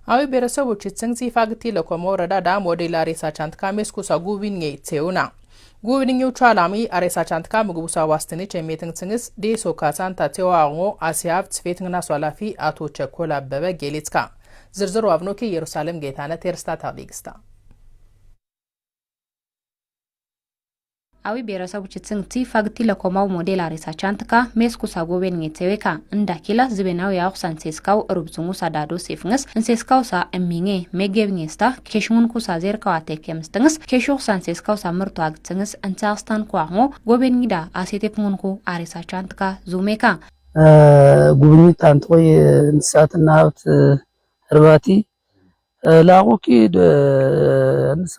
Awi beresobu chitsengi fagti lokomo rada da model aresa chantka meskusa gubinye tseuna. Gubinye uchalami aresa chantka mugubusa wastini chemeting tsingis de sokasanta tewaango asiaf tsfetngna swalafi ato chekola bebe gelitska. Zirziro avnoki Yerusalem getana tersta tabigsta. Awi beresobu chitsengi fagti lokomo model aresa chantka meskusa gubinye tseweka ndakila zibenaw ya xanseskaw rubzungu sadado sefngas nseskaw sa eminge megebngesta keshmun ku sa zerka atekemstngas keshu xanseskaw sa merto agtngas antarstan kwaango gubinida asetepngunku aresa chantka zumeka ጉብኝት አንጥቆይ እንስሳትና ሀብት እርባቲ ላቆቂ እንሳ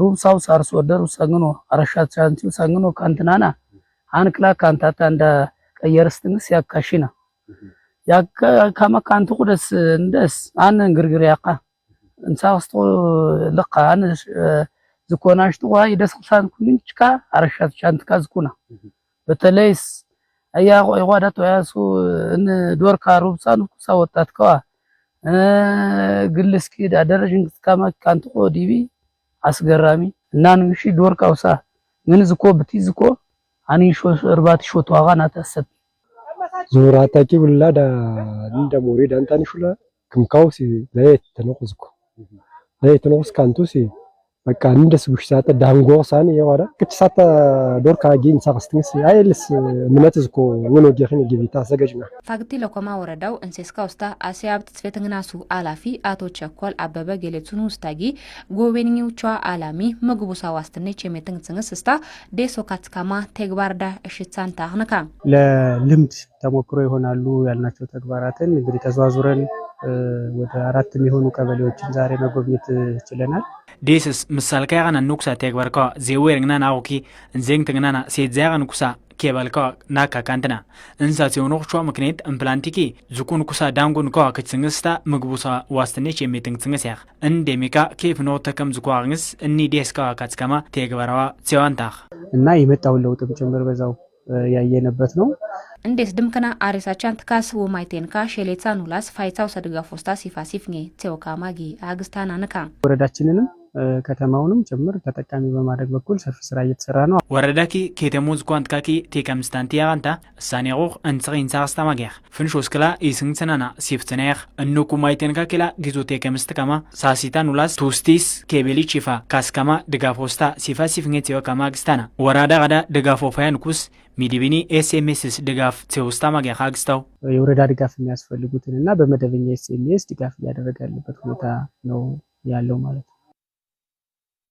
ሩብሳው ሳርስ ወደሩ ሰግኖ አረሻት ቻንቲው ሰግኖ ካንትናና አንክላ ካንታታ እንደ ቀየርስትንስ ያካሽና ያካ ከመካንቱ ቁደስ እንደስ አንን ግርግር ያቃ እንሳስቶ ለቃ አን ዝኮናሽቱ ዋይ ደስኩሳን ኩንጭካ አረሻት ቻንትካ ዝኩና በተለይስ አያ ቆይዋዳቶ ያሱ እን ዶርካ ሩብሳን ኩሳ ወጣትካ ግልስኪ ዳደረጅን ከመካንቱ ዲቢ አስገራሚ እናን ምሺ ዶርካውሳ ምን ዝኮ ብትይዝኮ አኒሾ እርባት ሾቶ አጋና ተሰብ ዙራታቂ ብላዳ እንደ ሞሪ ዳንታኒሹላ ክምካውሲ ለየት ተነቁዝኮ ለየት ተነቁስ ካንቱሲ በቃ እንደስ ጉሽሳተ ዳንጎሳን የዋዳ ክትሳተ ዶርካ ጊን ሳክስትንስ አይልስ ምነትዝኮ ወኖ ዲኽን ጊቢታ ሰገጅና ፋግቲ ለኮማ ወረዳው እንሴስካ ውስታ አሲያብት ጽፈትንግናሱ አላፊ አቶ ቸኮል አበበ ገለጹኑ ውስታጊ ጎበኝውቿ አላሚ መግቡሳ ዋስትነች የመተንጽንስ ስታ ዴሶካትካማ ተግባርዳ እሽታን ታህነካ ለልምድ ተሞክሮ ይሆናሉ ያልናቸው ተግባራትን እንግዲህ ተዟዙረን ወደ 4 የሚሆኑ ቀበሌዎችን ዛሬ መጎብኘት ችለናል። ዴስስ ምሳል ካያና ኑክሳ ተግባርካ ዘዌርግና ናውኪ እንዘንግተግናና ሴትዛያን ኩሳ ኬባልካ ናካ ካንተና እንሳ ሲሆኑ ቿ ምክንያት ኢምፕላንቲኪ ዙኩን ኩሳ ዳንጉን ካ ከጽንግስታ ምግቡሳ ዋስትነች የሚተንጽንግስ ያ እንደሚካ ኬፍ ነው ተከም ዙኳንግስ እኒ ዴስካ ካጽከማ ተግባራዋ ሲዋንታህ እና የመጣው ለውጥም ጭምር በዛው ያየነበት ነው። እንዴስ ድምከና አሬሳቻን ተካስ ወማይቴንካ ሸሌታን ሁላስ ፋይታው ሰድጋ ፎስታ ሲፋሲፍኔ ተወካማጊ አግስታና ነካ ወረዳችንንም ከተማውንም ጭምር ተጠቃሚ በማድረግ በኩል ሰፊ ስራ እየተሰራ ነው። ወረዳኪ ከተሞዝ ኳንትካኪ ቴከምስታንቲ ያንታ ሳኔሮህ አንጽሪን ሳስተማገር ፍንሾስክላ ኢስንጽናና ሲፍትነር እንኩ ማይቴንካኪላ ጊዞ ቴከምስተካማ ሳሲታን ሁላስ ቱስቲስ ኬቤሊቺፋ ካስካማ ድጋፎስታ ሲፋሲፍኔ ተወካማ አግስታና ወራዳ ጋዳ ድጋፎ ፋያንኩስ ሚዲቢኒ ኤስኤምኤስ ድጋፍ ተውስታ ማገር አግስታው የወረዳ ድጋፍ የሚያስፈልጉትንና በመደበኛ ኤስኤምኤስ ድጋፍ ያደረጋለበት ሁኔታ ነው ያለው ማለት